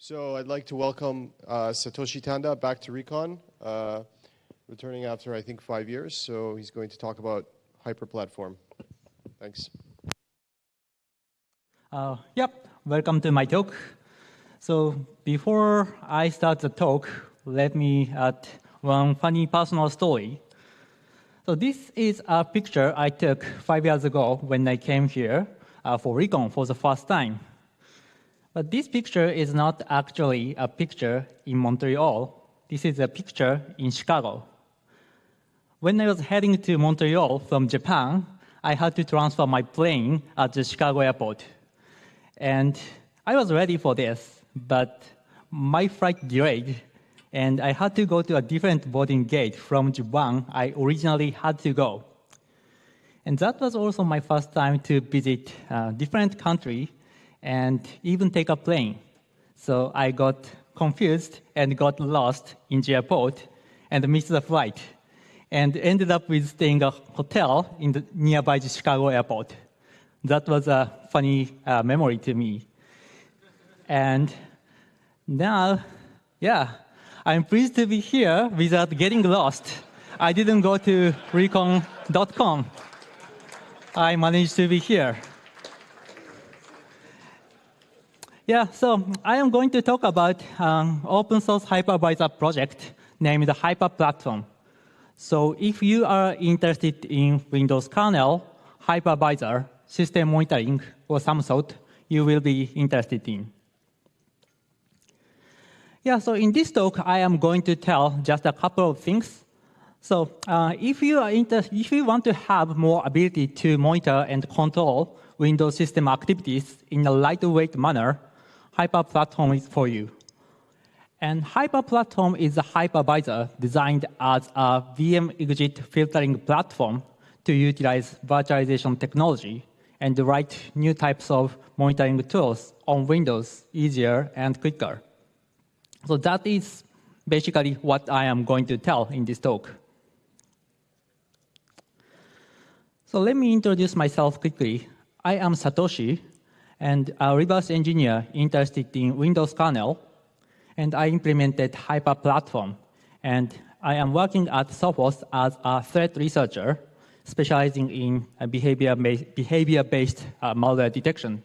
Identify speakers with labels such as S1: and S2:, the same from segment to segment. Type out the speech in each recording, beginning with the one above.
S1: So I'd like to welcome Satoshi Tanda back to Recon, returning after, I think, 5 years. So he's going to talk about HyperPlatform. Thanks.
S2: Welcome to my talk. So before I start the talk, let me add one funny personal story. So this is a picture I took 5 years ago when I came here for Recon for the first time. But this picture is not actually a picture in Montreal. This is a picture in Chicago. When I was heading to Montreal from Japan, I had to transfer my plane at the Chicago airport. And I was ready for this, but my flight delayed, and I had to go to a different boarding gate from the one I originally had to go. And that was also my first time to visit a different country and even take a plane. So I got confused and got lost in the airport and missed the flight and ended up with staying at a hotel in the nearby the Chicago airport. That was a funny memory to me. And now, I'm pleased to be here without getting lost. I didn't go to recon.com. I managed to be here. So I am going to talk about open source hypervisor project named HyperPlatform. So if you are interested in Windows kernel, hypervisor, system monitoring, or some sort, you will be interested in. So in this talk, I am going to tell just a couple of things. So if you want to have more ability to monitor and control Windows system activities in a lightweight manner, HyperPlatform is for you. And HyperPlatform is a hypervisor designed as a VM exit filtering platform to utilize virtualization technology and write new types of monitoring tools on Windows easier and quicker. So that is basically what I am going to tell in this talk. So let me introduce myself quickly. I am Satoshi, and a reverse engineer interested in Windows kernel, and I implemented HyperPlatform. And I am working at Sophos as a threat researcher, specializing in behavior-based malware detection.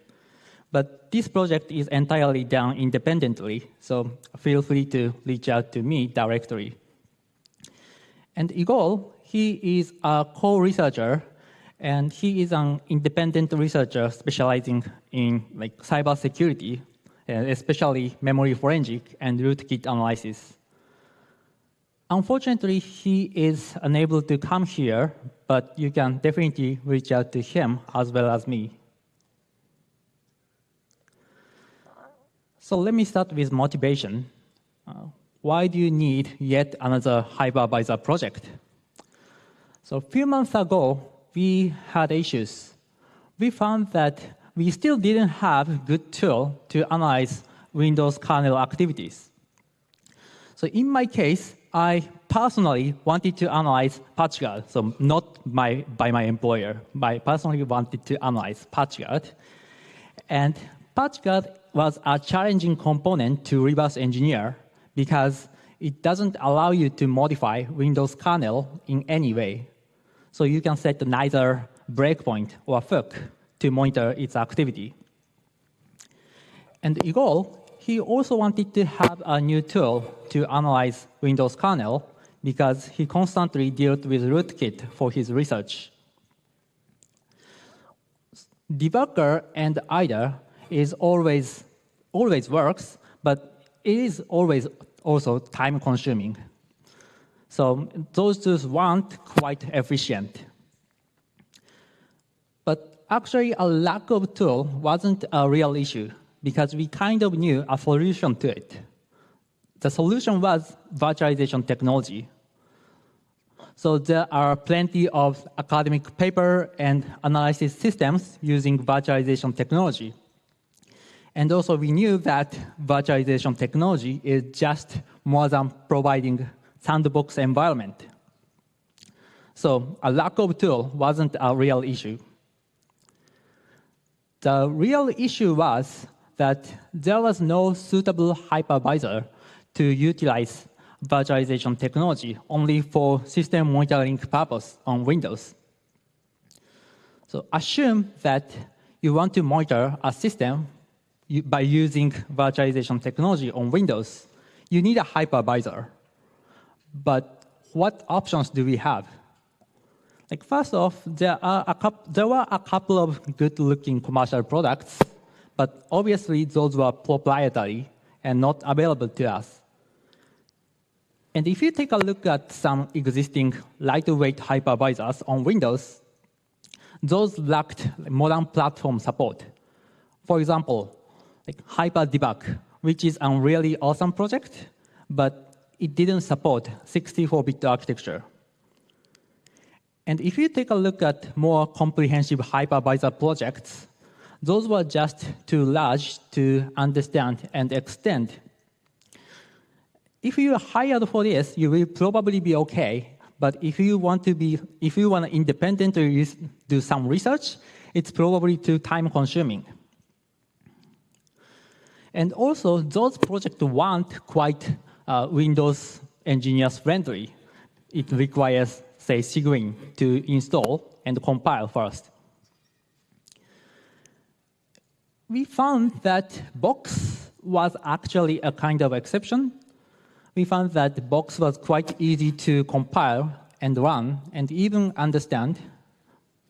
S2: But this project is entirely done independently, so feel free to reach out to me directly. And Igor, he is a co-researcher, and he is an independent researcher specializing in cybersecurity, especially memory forensic and rootkit analysis. Unfortunately, he is unable to come here, but you can definitely reach out to him as well as me. So let me start with motivation. Why do you need yet another hypervisor project? So a few months ago, we had issues. We found that we still didn't have a good tool to analyze Windows kernel activities. So in my case, I personally wanted to analyze PatchGuard, so not by my employer. I personally wanted to analyze PatchGuard. And PatchGuard was a challenging component to reverse engineer because it doesn't allow you to modify Windows kernel in any way. So you can set neither breakpoint or hook to monitor its activity. And Igor, he also wanted to have a new tool to analyze Windows kernel because he constantly dealt with rootkit for his research. Debugger and IDA is always works, but it is always also time-consuming. So those tools weren't quite efficient. But actually, a lack of tool wasn't a real issue because we kind of knew a solution to it. The solution was virtualization technology. So there are plenty of academic paper and analysis systems using virtualization technology. And also we knew that virtualization technology is just more than providing sandbox environment. So a lack of tool wasn't a real issue. The real issue was that there was no suitable hypervisor to utilize virtualization technology only for system monitoring purpose on Windows. So assume that you want to monitor a system by using virtualization technology on Windows. You need a hypervisor. But what options do we have? Like first off, there were a couple of good-looking commercial products, but obviously those were proprietary and not available to us. And if you take a look at some existing lightweight hypervisors on Windows, those lacked modern platform support. For example, like HyperDebug, which is a really awesome project, but it didn't support 64-bit architecture. And if you take a look at more comprehensive hypervisor projects, those were just too large to understand and extend. If you are hired for this, you will probably be okay. But if you want to independently do some research, it's probably too time-consuming. And also, those projects weren't quite Windows engineers friendly. It requires, say, Cygwin to install and compile first. We found that Box was actually a kind of exception. We found that Box was quite easy to compile and run and even understand,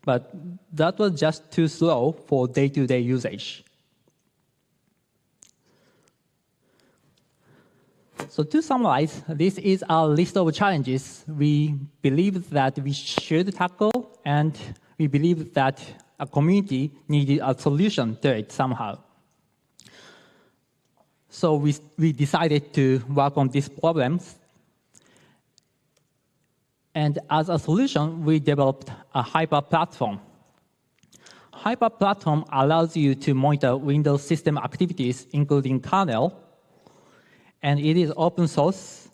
S2: but that was just too slow for day-to-day usage. So to summarize, this is our list of challenges we believe that we should tackle, and we believe that a community needed a solution to it somehow. So we decided to work on these problems. And as a solution, we developed a HyperPlatform. HyperPlatform allows you to monitor Windows system activities, including kernel. And it is open source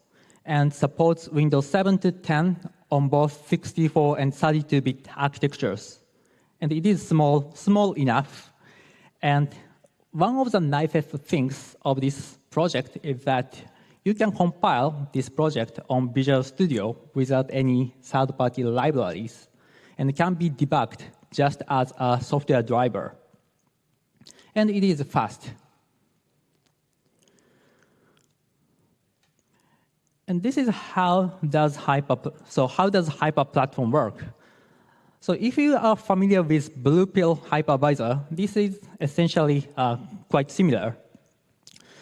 S2: and supports Windows 7 to 10 on both 64 and 32-bit architectures. And it is small enough. And one of the nicest things of this project is that you can compile this project on Visual Studio without any third-party libraries, and it can be debugged just as a software driver. And it is fast. And this is how does HyperPlatform work? So if you are familiar with Blue Pill hypervisor, this is essentially quite similar.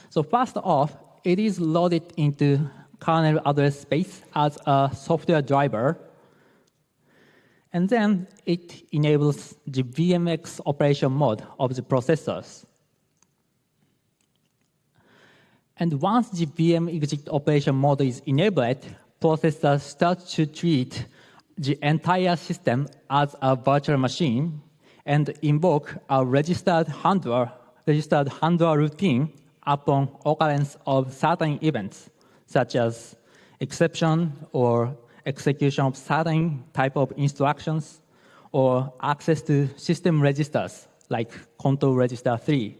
S2: So first off, it is loaded into kernel address space as a software driver. And then it enables the VMX operation mode of the processors. And once the VM exit operation mode is enabled, processors start to treat the entire system as a virtual machine and invoke a registered handler routine upon occurrence of certain events, such as exception or execution of certain type of instructions, or access to system registers like control register 3.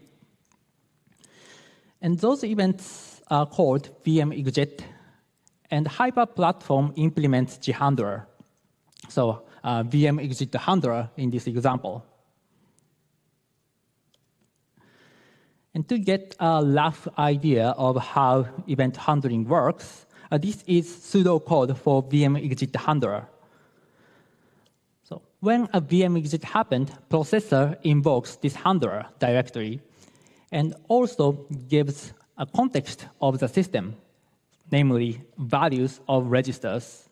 S2: And those events are called VM exit, and HyperPlatform implements the handler. So VM exit handler in this example. And to get a rough idea of how event handling works, this is pseudocode for VM exit handler. So when a VM exit happened, processor invokes this handler directory and also gives a context of the system, namely values of registers,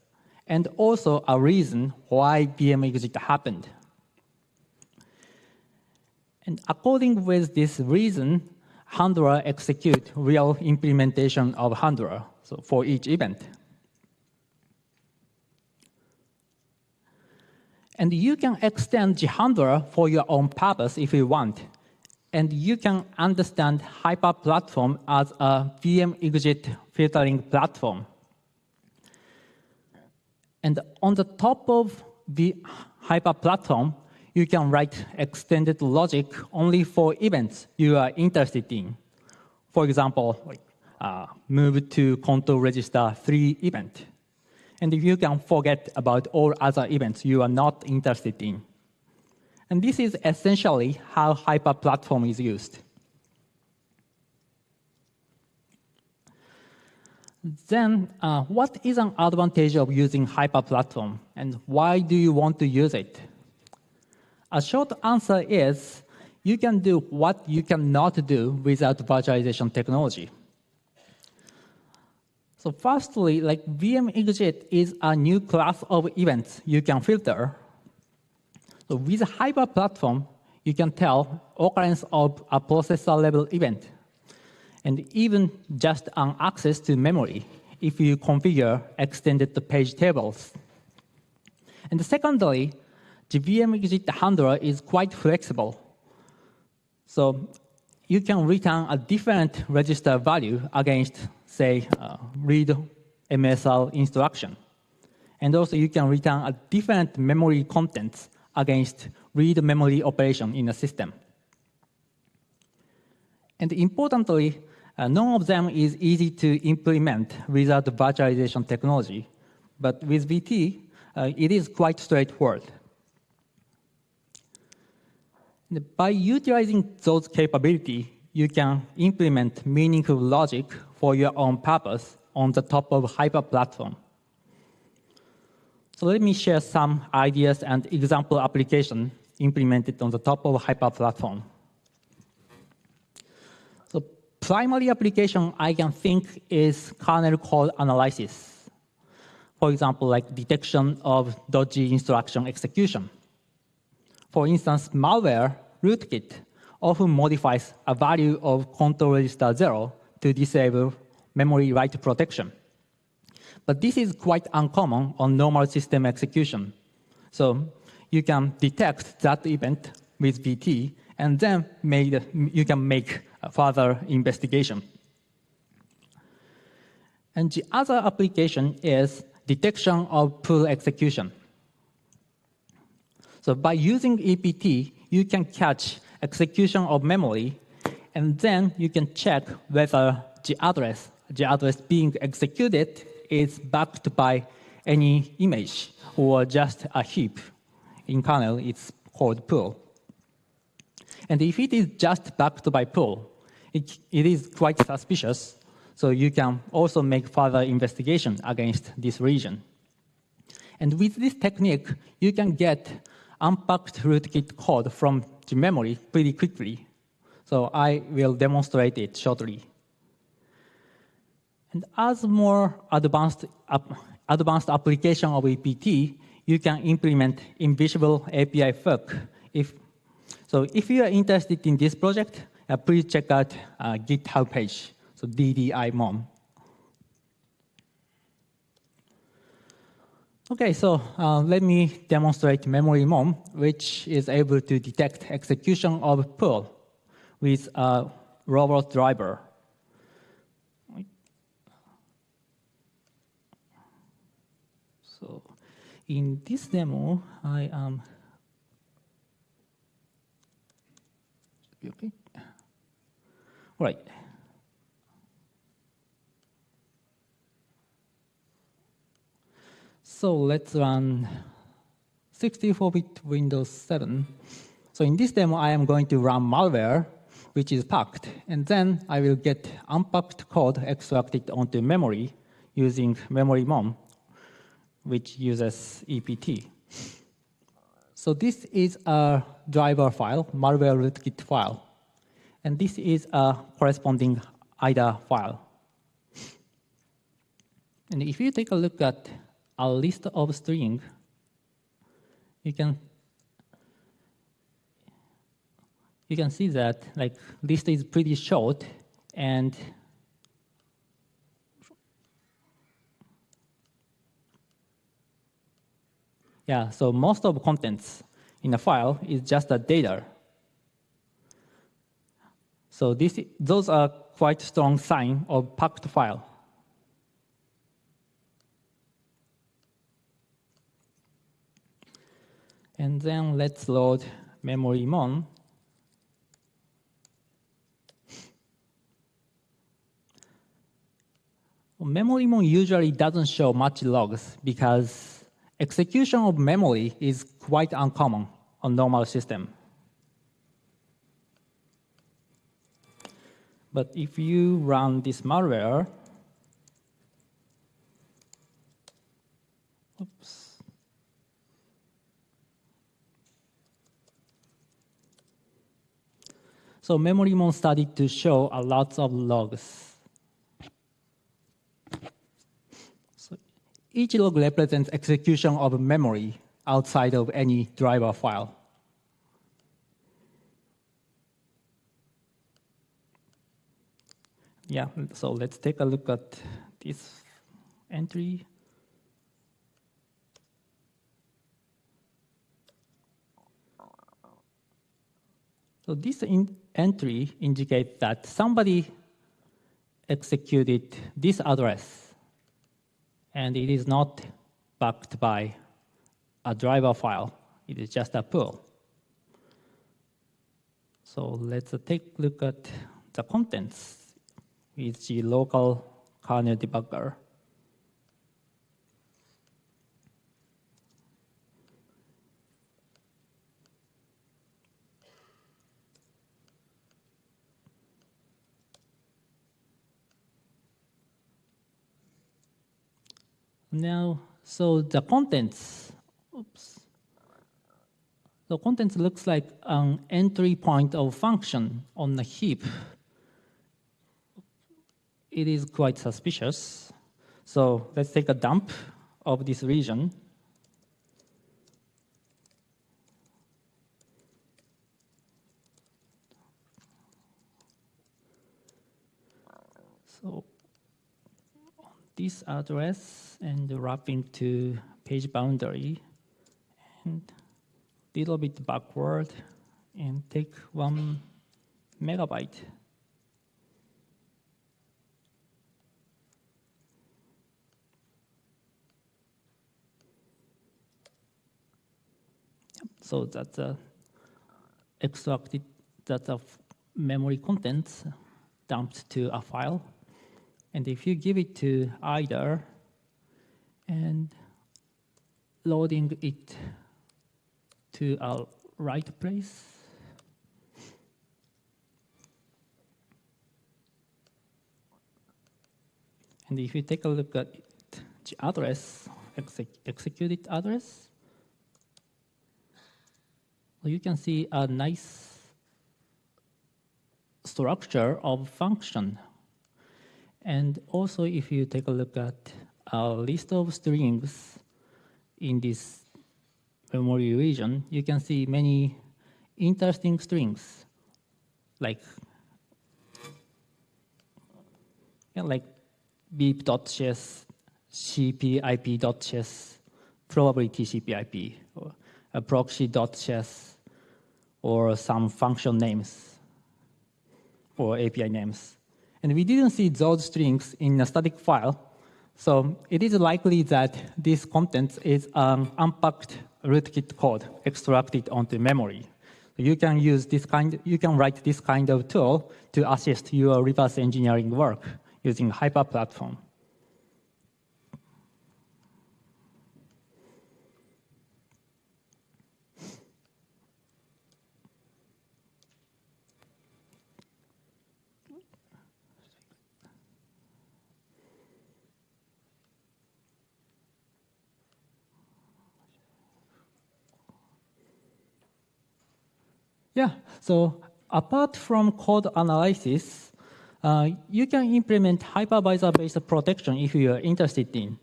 S2: and also a reason why VM exit happened. And according with this reason, handler execute real implementation of handler, so for each event. And you can extend the handler for your own purpose if you want. And you can understand HyperPlatform as a VM exit filtering platform. And on the top of the HyperPlatform, you can write extended logic only for events you are interested in. For example, move to control register 3 event. And you can forget about all other events you are not interested in. And this is essentially how HyperPlatform is used. Then, what is an advantage of using HyperPlatform, and why do you want to use it? A short answer is, you can do what you cannot do without virtualization technology. So firstly, like VM-exit is a new class of events you can filter. So with HyperPlatform, you can tell occurrence of a processor-level event, and even just an access to memory if you configure extended page tables. And secondly, the VM-exit handler is quite flexible. So you can return a different register value against, say, read MSR instruction. And also you can return a different memory contents against read memory operation in a system. And importantly, none of them is easy to implement without virtualization technology. But with VT, it is quite straightforward. By utilizing those capabilities, you can implement meaningful logic for your own purpose on the top of HyperPlatform. So let me share some ideas and example application implemented on the top of HyperPlatform. So primary application I can think is kernel code analysis. For example, like detection of dodgy instruction execution. For instance, malware rootkit often modifies a value of control register 0 to disable memory write protection. But this is quite uncommon on normal system execution. So you can detect that event with VT, and then you can make a further investigation. And the other application is detection of pull execution. So by using EPT, you can catch execution of memory, and then you can check whether the address being executed is backed by any image or just a heap. In kernel, it's called pull. And if it is just backed by pull, it is quite suspicious, so you can also make further investigation against this region. And with this technique, you can get unpacked rootkit code from the memory pretty quickly. So I will demonstrate it shortly. And as more advanced application of EPT, you can implement invisible API hook. If you are interested in this project, please check out GitHub page, so DDI-mom. Okay, so let me demonstrate memory mom, which is able to detect execution of pull with a robot driver. So in this demo, I am okay. All right. So let's run 64-bit Windows 7. So in this demo, I am going to run malware, which is packed. And then I will get unpacked code extracted onto memory using memory mom, which uses EPT. So this is a driver file, malware rootkit file. And this is a corresponding IDA file. And if you take a look at a list of string, you can see that like list is pretty short, and yeah, so most of contents in a file is just a data. So those are quite strong sign of packed file. And then let's load memory mon. Memory mon usually doesn't show much logs because execution of memory is quite uncommon on normal system. But if you run this malware, oops. So memory mon started to show a lot of logs. So each log represents execution of memory outside of any driver file. Yeah, so let's take a look at this entry. So this entry indicates that somebody executed this address, and it is not backed by a driver file. It is just a pool. So let's take a look at the contents with the local kernel debugger. Now, so the contents, oops. The contents looks like an entry point of function on a heap. It is quite suspicious. So let's take a dump of this region. So on this address and wrapping to page boundary and little bit backward and take 1 megabyte. So that's extracted that of memory contents dumped to a file. And if you give it to either and loading it to a right place, and if you take a look at the address, executed address, you can see a nice structure of function. And also, if you take a look at a list of strings in this memory region, you can see many interesting strings, like beep.chess, cpip.chess, probably TCP/IP, or a proxy.chess, or some function names, or API names. And we didn't see those strings in a static file, so it is likely that this content is unpacked rootkit code extracted onto memory. So you can use this you can write this kind of tool to assist your reverse engineering work using HyperPlatform. Yeah, so apart from code analysis, you can implement hypervisor-based protection if you are interested in.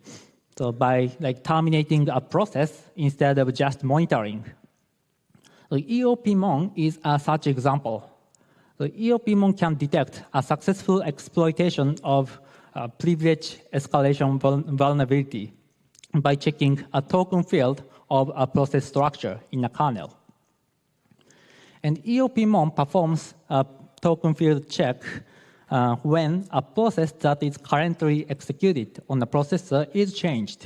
S2: So by terminating a process instead of just monitoring. So EOPmon is a such example. So EOPmon can detect a successful exploitation of privilege escalation vulnerability by checking a token field of a process structure in a kernel. And EOPmon performs a token field check when a process that is currently executed on the processor is changed.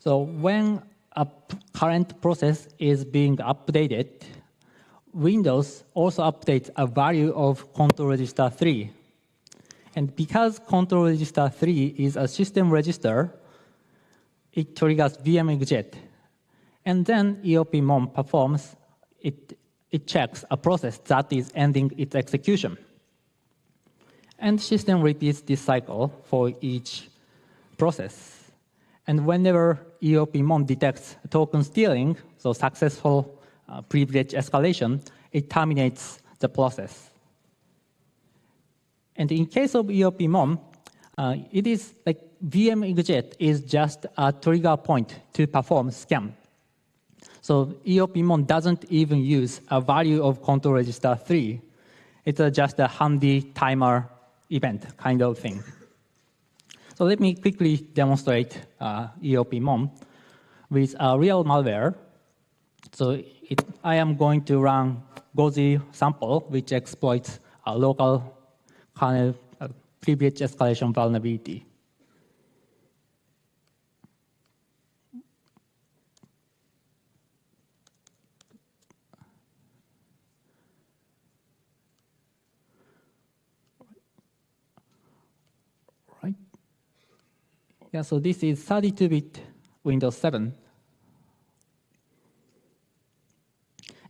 S2: So when a current process is being updated, Windows also updates a value of control register 3. And because control register 3 is a system register, it triggers VM-exit. And then EOP-MOM performs, it checks a process that is ending its execution. And system repeats this cycle for each process. And whenever EOP-MOM detects token stealing, so successful privilege escalation, it terminates the process. And in case of EOP-MOM, it is like VM-exit is just a trigger point to perform scan. So EOP-MOM doesn't even use a value of control register 3. It's just a handy timer event kind of thing. So let me quickly demonstrate EOP-MOM with a real malware. So I am going to run Gozi sample, which exploits a local kernel privilege escalation vulnerability. Right. Yeah, so this is 32-bit Windows 7.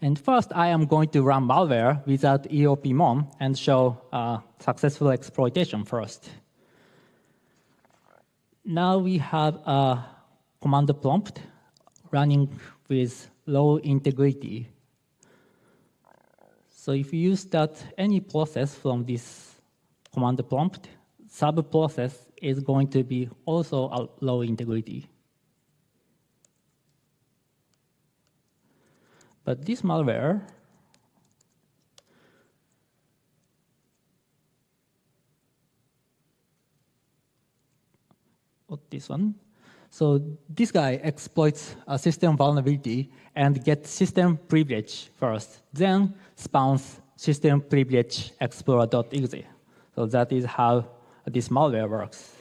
S2: And first, I am going to run malware without EOP-MOM and show successful exploitation first. Now we have a command prompt running with low integrity. So if you start any process from this command prompt, sub-process is going to be also a low integrity. But this malware this one. So this guy exploits a system vulnerability and gets system privilege first, then spawns system privilege explorer.exe. So that is how this malware works.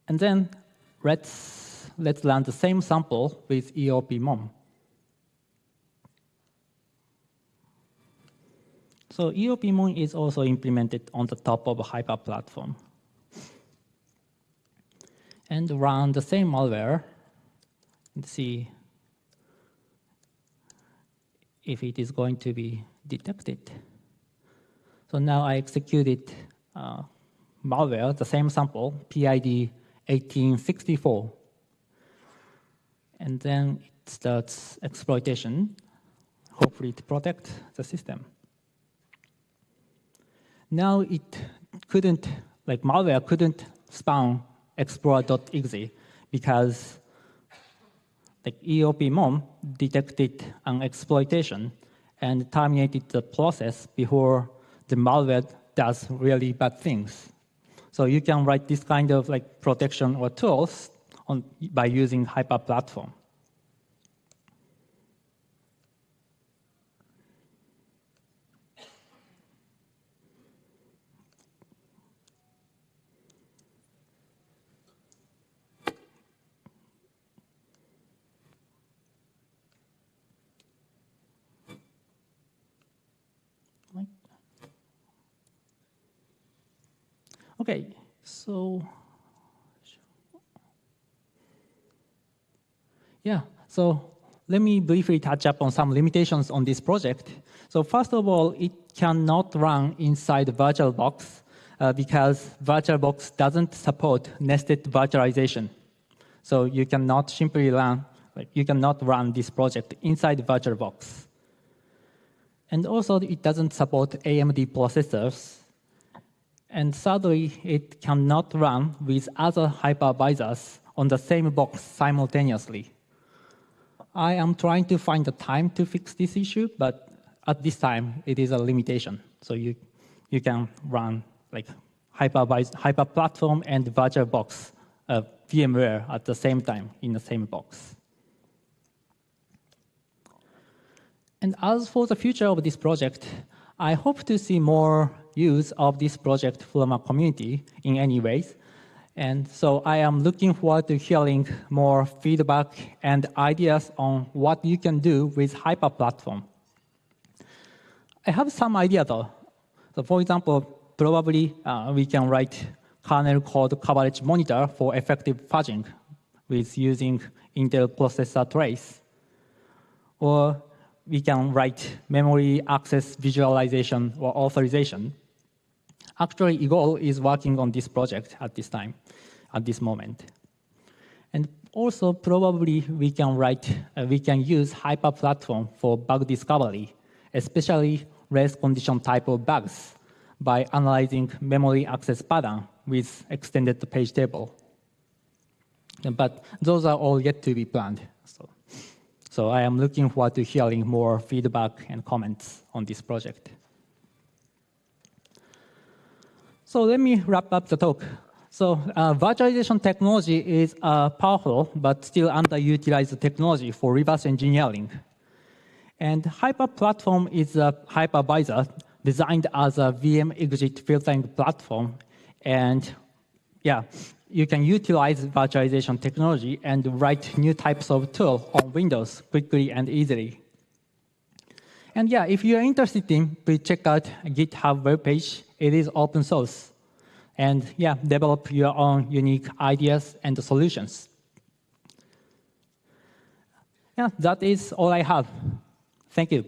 S2: And then let's run the same sample with EOP-MOM. So EOP-MOM is also implemented on the top of a HyperPlatform. And run the same malware and see if it is going to be detected. So now I executed malware, the same sample, PID 1864. And then it starts exploitation, hopefully to protect the system. Now it couldn't, like malware couldn't spawn explorer.exe because like EOP-MOM detected an exploitation and terminated the process before the malware does really bad things. So you can write this kind of like protection or tools by using HyperPlatform. Okay, so let me briefly touch up on some limitations on this project. So first of all, it cannot run inside VirtualBox because VirtualBox doesn't support nested virtualization. So you cannot simply run, you cannot run this project inside VirtualBox. And also, it doesn't support AMD processors. And thirdly, it cannot run with other hypervisors on the same box simultaneously. I am trying to find the time to fix this issue, but at this time, it is a limitation. So you can run like HyperPlatform and VirtualBox VMware at the same time in the same box. And as for the future of this project, I hope to see more use of this project from our community in any ways. And so I am looking forward to hearing more feedback and ideas on what you can do with HyperPlatform. I have some idea though. So for example, probably we can write kernel code coverage monitor for effective fudging with using Intel processor trace. Or we can write memory access visualization or authorization. Actually, Igor is working on this project at this time, at this moment. And also, probably we can use HyperPlatform for bug discovery, especially race condition type of bugs, by analyzing memory access pattern with extended page table. But those are all yet to be planned. So I am looking forward to hearing more feedback and comments on this project. So let me wrap up the talk. So virtualization technology is a powerful but still underutilized technology for reverse engineering. And HyperPlatform is a hypervisor designed as a VM exit filtering platform. And yeah, you can utilize virtualization technology and write new types of tools on Windows quickly and easily. And yeah, if you're interested in, please check out GitHub webpage. It is open source. And yeah, develop your own unique ideas and solutions. Yeah, that is all I have. Thank you.